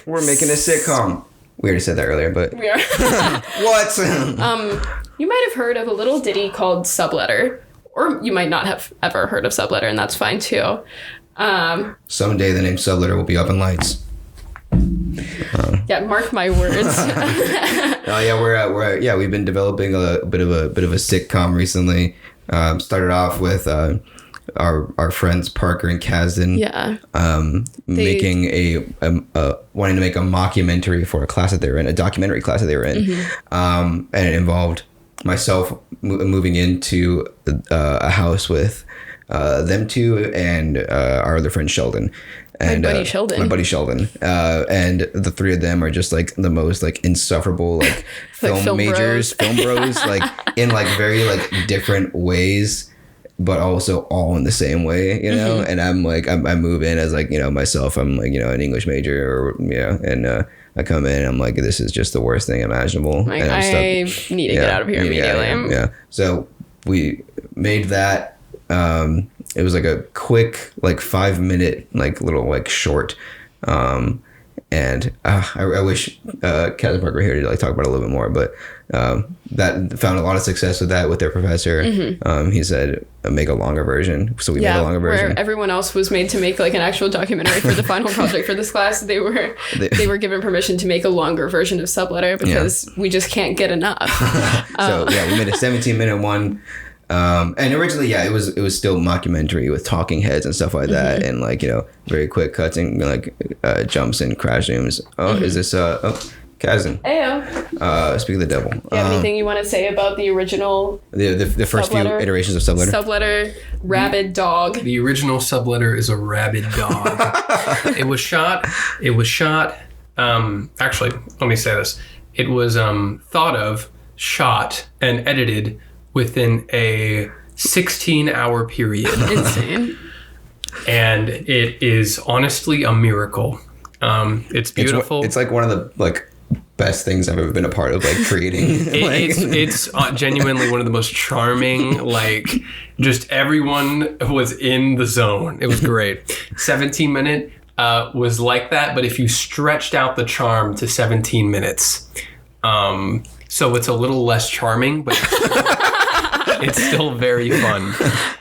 We're making a sitcom. We already said that earlier, but We are. what? You might have heard of a little ditty called Subletter, or you might not have ever heard of Subletter, and that's fine too. Someday the name Subletter will be up in lights. Yeah, mark my words. Oh yeah, we've been developing a bit of a sitcom recently. Started off with our friends Parker and Kazdan. Yeah. Making wanting to make a mockumentary for a class that they were in, a documentary class that they were in, and it involved myself moving into a house with them two and our other friend Sheldon. And My buddy Sheldon. And the three of them are just like the most like insufferable like film majors, film bros, like in like very like different ways, but also all in the same way, you know. And I'm like I move in as like, you know, myself, I'm like, you know, an English major, or and I come in and I'm like, this is just the worst thing imaginable. Like, and I need to get out of here immediately. Yeah. So we made that. It was like a quick, like 5-minute, like little, like short. And I wish Kaz and Parker were here to like talk about it a little bit more, but that found a lot of success with that with their professor. He said make a longer version, so we made a longer version. Where everyone else was made to make like an actual documentary for the final project for this class, they were given permission to make a longer version of Subletter because we just can't get enough. So we made a 17-minute one. And originally, it was still mockumentary with talking heads and stuff like that, and like, you know, very quick cuts and like jumps and crash zooms. Is this Kazdan? Ayo. Speak of the devil. Do you have anything you want to say about the original? The first few iterations of Subletter. Subletter, rabid dog. The original Subletter is a rabid dog. It was shot. Actually, let me say this. It was thought of, shot, and edited within a 16-hour period. Insane. And it is honestly a miracle. It's beautiful. It's like one of the like best things I've ever been a part of, like creating. It's genuinely one of the most charming, like just everyone was in the zone. It was great. 17-minute was like that, but if you stretched out the charm to 17 minutes, so it's a little less charming, but it's still very fun.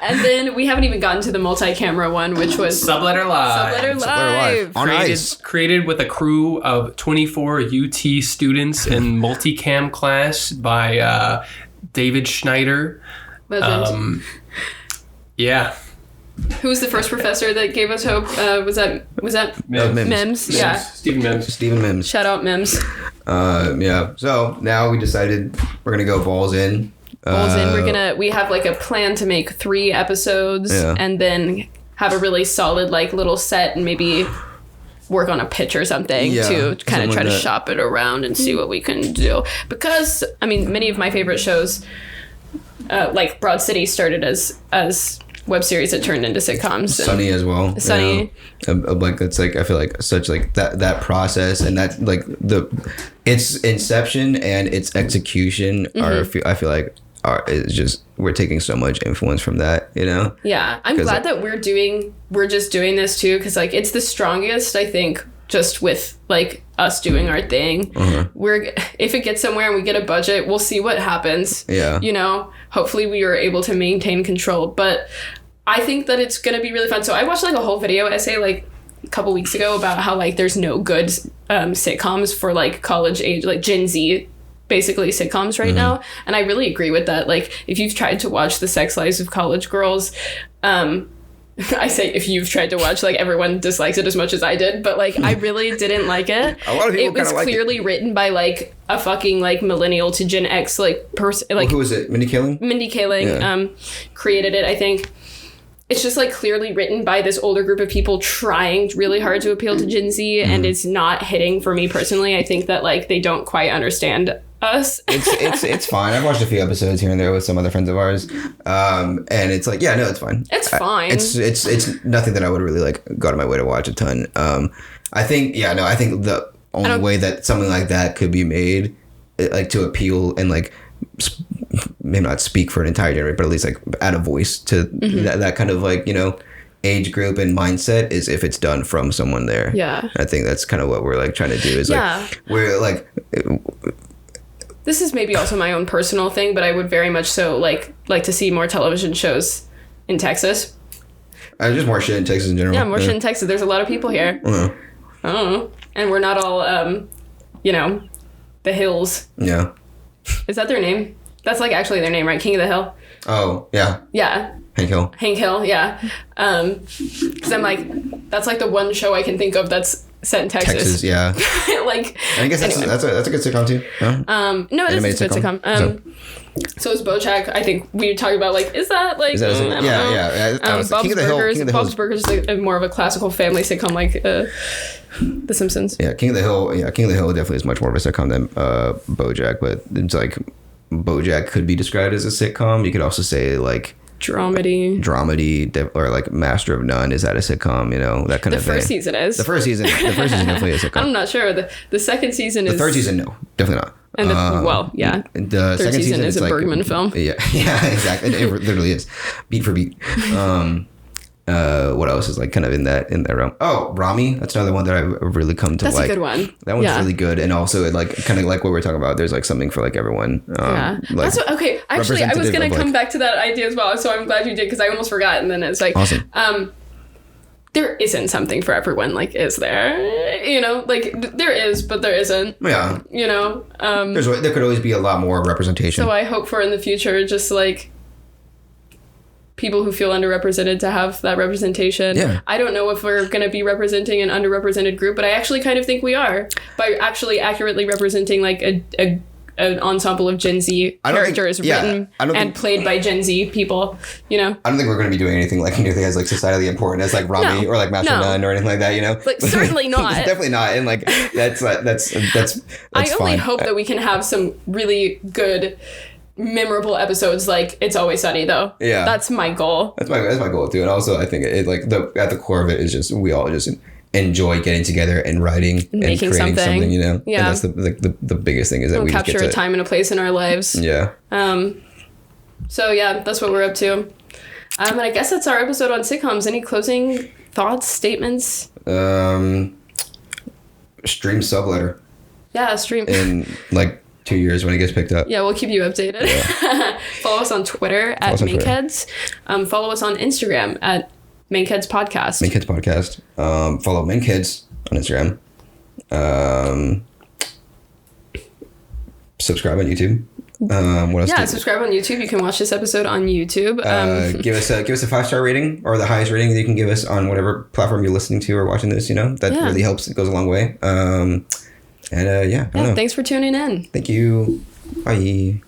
And then we haven't even gotten to the multi-camera one, which was Subletter Live. Subletter Live. On ice. Created with a crew of 24 UT students in multicam class by David Schneider. Legend. Yeah. Who was the first professor that gave us hope? Was that Mims? Yeah. Stephen Mims. Shout out Mims. So now we decided we're gonna go balls in. We have like a plan to make 3 episodes and then have a really solid like little set and maybe work on a pitch or something to kind of try to shop it around and see what we can do. Because I mean, many of my favorite shows, like Broad City, started as web series that turned into sitcoms. Sunny as well. Sunny. Like it's like I feel like such like that process and that like its inception and its execution I feel like it's just we're taking so much influence from that, you know. Yeah, I'm glad that we're just doing this too, because like it's the strongest, I think, just with like us doing our thing. If it gets somewhere and we get a budget, we'll see what happens. You know, hopefully we are able to maintain control, but I think that it's gonna be really fun. So I watched like a whole video essay like a couple weeks ago about how like there's no good sitcoms for like college age, like Gen Z basically sitcoms right now, and I really agree with that. Like if you've tried to watch The Sex Lives of College Girls, I say if you've tried to watch, like everyone dislikes it as much as I did, but like I really didn't like it. A lot of people it was clearly written by like a fucking like millennial to Gen X like person. Like who is it? Mindy Kaling. Mindy Kaling created it, I think. it's just like clearly written by this older group of people trying really hard to appeal to Gen Z, and it's not hitting for me personally. I think that like they don't quite understand us. It's fine. I've watched a few episodes here and there with some other friends of ours, and it's like, yeah, no, it's fine. It's fine. It's nothing that I would really like go out of my way to watch a ton. I think the only way that something like that could be made, like to appeal and like maybe not speak for an entire generation, but at least like add a voice to that kind of like, you know, age group and mindset, is if it's done from someone there. Yeah. I think that's kind of what we're like trying to do, is like we're like, this is maybe also my own personal thing, but I would very much so like to see more television shows in Texas. Just more shit in Texas in general. Yeah, more shit in Texas. There's a lot of people here. I don't know. And we're not all, you know, the Hills. Yeah. Is that their name? That's like actually their name, right? King of the Hill. Oh, yeah. Yeah. Hank Hill. Hank Hill, yeah. Because I'm like, that's like the one show I can think of that's set in Texas. Texas, yeah. Like, I guess anyway. that's a good sitcom too. No, no, it is a good sitcom. So is BoJack. I think we talked about like, is that like? Is that a yeah. Bob's Burgers. Bob's Burgers is like more of a classical family sitcom, like The Simpsons. Yeah, King of the Hill. Yeah, King of the Hill definitely is much more of a sitcom than BoJack, but it's like BoJack could be described as a sitcom. You could also say like dramedy, or like Master of None. Is that a sitcom? You know, that kind of thing. The first season is. The first season definitely is a sitcom. I'm not sure. The second season is. The third season, no, definitely not. And the second season is a like, Bergman film. Yeah, exactly. It literally is, beat for beat. What else is like kind of in that realm? Oh, Rami. That's another one that I've really come to like. That's a good one. That one's really good, and also it like kind of like what we're talking about. There's like something for like everyone. Yeah. Like, that's what, okay. Actually, I was gonna come back to that idea as well. So I'm glad you did, because I almost forgot. And then it's like, awesome. There isn't something for everyone. Like, is there? You know, like there is, but there isn't. Yeah. You know. There could always be a lot more representation. So I hope for in the future, just like people who feel underrepresented to have that representation. Yeah. I don't know if we're going to be representing an underrepresented group, but I actually kind of think we are, by actually accurately representing like an ensemble of Gen Z characters written and played by Gen Z people, you know? I don't think we're going to be doing anything like nearly as like societally important as like Rami or like Master of None or anything like that, you know? Like certainly not. Definitely not. And like that's I only fine. hope that we can have some really good memorable episodes like It's Always Sunny, though. Yeah. That's my goal. That's my goal too. And also I think it like at the core of it is just we all just enjoy getting together and writing and making creating something, you know? Yeah. And that's the biggest thing is that we'll we capture just get a time and a place in our lives. Yeah. So yeah, that's what we're up to. And I guess that's our episode on sitcoms. Any closing thoughts, statements? Stream Subletter. Yeah, stream. In like 2 years when it gets picked up. Yeah, we'll keep you updated. Yeah. Follow us on Twitter at Mankheads. Follow us on Instagram at Mankheads Podcast. Mankheads Podcast. Follow Mankheads on Instagram. Subscribe on YouTube. What else? Yeah, subscribe on YouTube. You can watch this episode on YouTube. Give us a 5-star rating, or the highest rating that you can give us on whatever platform you're listening to or watching this. You know, that really helps. It goes a long way. I don't know. Thanks for tuning in. Thank you. Bye.